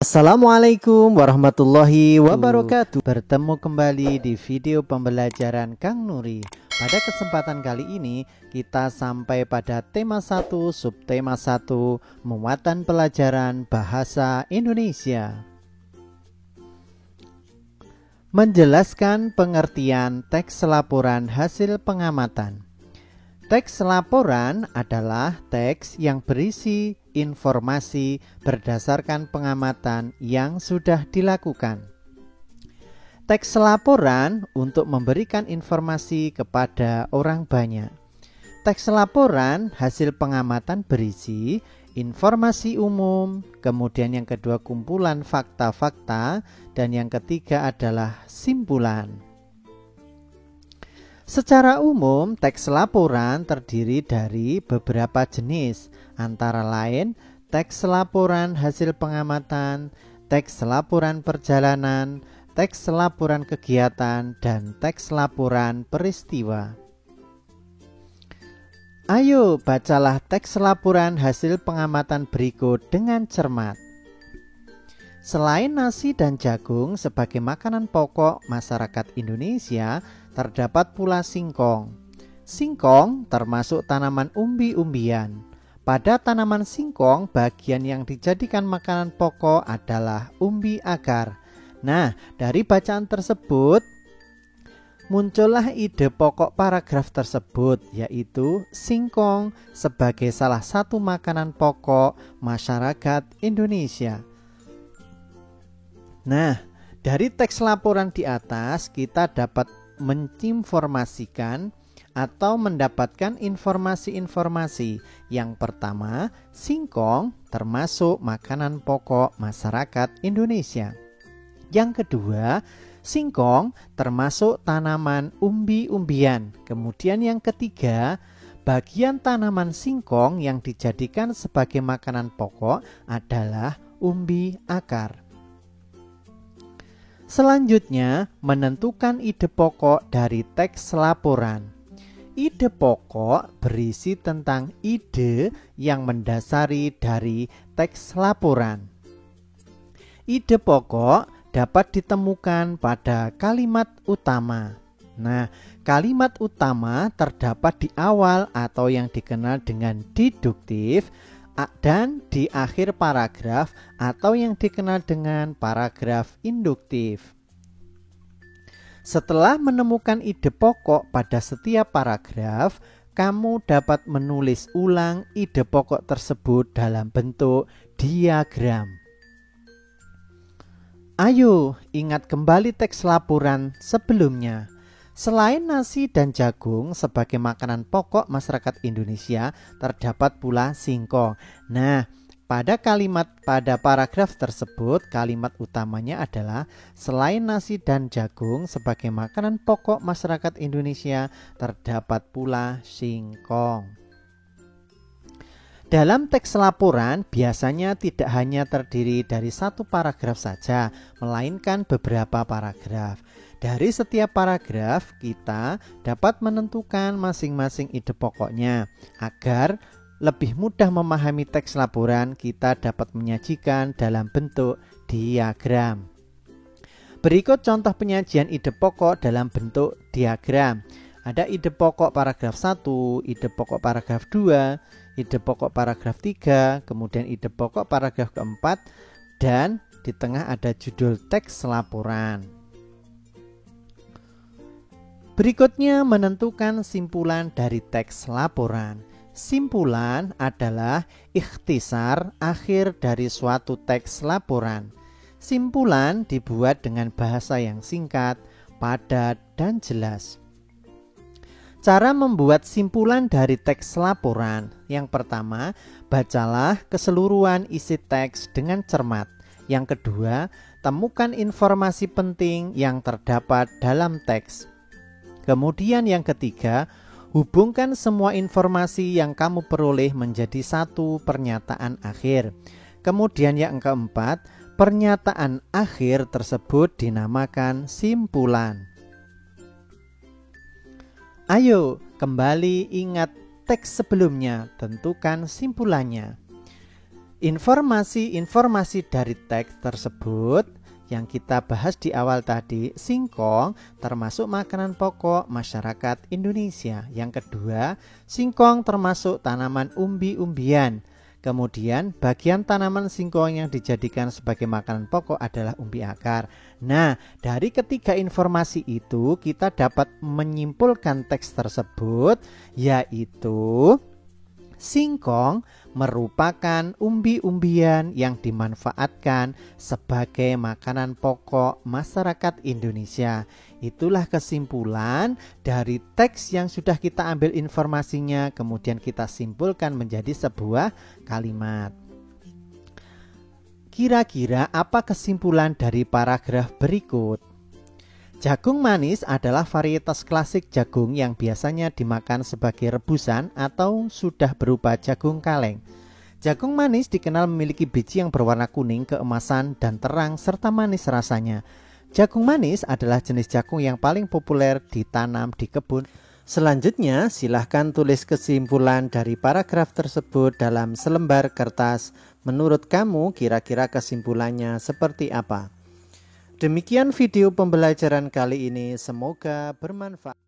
Assalamualaikum warahmatullahi wabarakatuh. Bertemu kembali di video pembelajaran Kang Nuri. Pada kesempatan kali ini kita sampai pada tema 1 subtema 1 muatan pelajaran bahasa Indonesia. Menjelaskan pengertian teks laporan hasil pengamatan. Teks laporan adalah teks yang berisi informasi berdasarkan pengamatan yang sudah dilakukan. Teks laporan untuk memberikan informasi kepada orang banyak. Teks laporan hasil pengamatan berisi informasi umum, kemudian yang kedua kumpulan fakta-fakta, dan yang ketiga adalah simpulan. Secara umum, teks laporan terdiri dari beberapa jenis, antara lain teks laporan hasil pengamatan, teks laporan perjalanan, teks laporan kegiatan, dan teks laporan peristiwa. Ayo bacalah teks laporan hasil pengamatan berikut dengan cermat. Selain nasi dan jagung sebagai makanan pokok masyarakat Indonesia, terdapat pula singkong. Singkong termasuk tanaman umbi-umbian. Pada tanaman singkong, bagian yang dijadikan makanan pokok adalah umbi akar. Nah, dari bacaan tersebut, muncullah ide pokok paragraf tersebut, yaitu singkong sebagai salah satu makanan pokok masyarakat Indonesia. Nah, dari teks laporan di atas kita dapat menginformasikan atau mendapatkan informasi-informasi. Yang pertama, singkong termasuk makanan pokok masyarakat Indonesia. Yang kedua, singkong termasuk tanaman umbi-umbian. Kemudian yang ketiga, bagian tanaman singkong yang dijadikan sebagai makanan pokok adalah umbi akar. Selanjutnya, menentukan ide pokok dari teks laporan. Ide pokok berisi tentang ide yang mendasari dari teks laporan. Ide pokok dapat ditemukan pada kalimat utama. Nah, kalimat utama terdapat di awal atau yang dikenal dengan deduktif, dan di akhir paragraf atau yang dikenal dengan paragraf induktif. Setelah menemukan ide pokok pada setiap paragraf, kamu dapat menulis ulang ide pokok tersebut dalam bentuk diagram. Ayo ingat kembali teks laporan sebelumnya. Selain nasi dan jagung sebagai makanan pokok masyarakat Indonesia, terdapat pula singkong. Nah, pada paragraf tersebut, kalimat utamanya adalah selain nasi dan jagung sebagai makanan pokok masyarakat Indonesia, terdapat pula singkong. Dalam teks laporan biasanya tidak hanya terdiri dari satu paragraf saja, melainkan beberapa paragraf. Dari setiap paragraf kita dapat menentukan masing-masing ide pokoknya. Agar lebih mudah memahami teks laporan, kita dapat menyajikan dalam bentuk diagram. Berikut contoh penyajian ide pokok dalam bentuk diagram. Ada ide pokok paragraf 1, ide pokok paragraf 2, ide pokok paragraf 3, kemudian ide pokok paragraf keempat, dan di tengah ada judul teks laporan. Berikutnya menentukan simpulan dari teks laporan. Simpulan adalah ikhtisar akhir dari suatu teks laporan. Simpulan dibuat dengan bahasa yang singkat, padat, dan jelas. Cara membuat simpulan dari teks laporan. Yang pertama, bacalah keseluruhan isi teks dengan cermat. Yang kedua, temukan informasi penting yang terdapat dalam teks. Kemudian yang ketiga, hubungkan semua informasi yang kamu peroleh menjadi satu pernyataan akhir. Kemudian yang keempat, pernyataan akhir tersebut dinamakan simpulan. Ayo kembali ingat teks sebelumnya, tentukan simpulannya. Informasi-informasi dari teks tersebut yang kita bahas di awal tadi, singkong termasuk makanan pokok masyarakat Indonesia. Yang kedua, singkong termasuk tanaman umbi-umbian. Kemudian bagian tanaman singkong yang dijadikan sebagai makanan pokok adalah umbi akar. Nah, dari ketiga informasi itu kita dapat menyimpulkan teks tersebut, yaitu singkong merupakan umbi-umbian yang dimanfaatkan sebagai makanan pokok masyarakat Indonesia. Itulah kesimpulan dari teks yang sudah kita ambil informasinya, kemudian kita simpulkan menjadi sebuah kalimat. Kira-kira apa kesimpulan dari paragraf berikut? Jagung manis adalah varietas klasik jagung yang biasanya dimakan sebagai rebusan atau sudah berupa jagung kaleng. Jagung manis dikenal memiliki biji yang berwarna kuning, keemasan, dan terang serta manis rasanya. Jagung manis adalah jenis jagung yang paling populer ditanam di kebun. Selanjutnya, silahkan tulis kesimpulan dari paragraf tersebut dalam selembar kertas. Menurut kamu, kira-kira kesimpulannya seperti apa? Demikian video pembelajaran kali ini, semoga bermanfaat.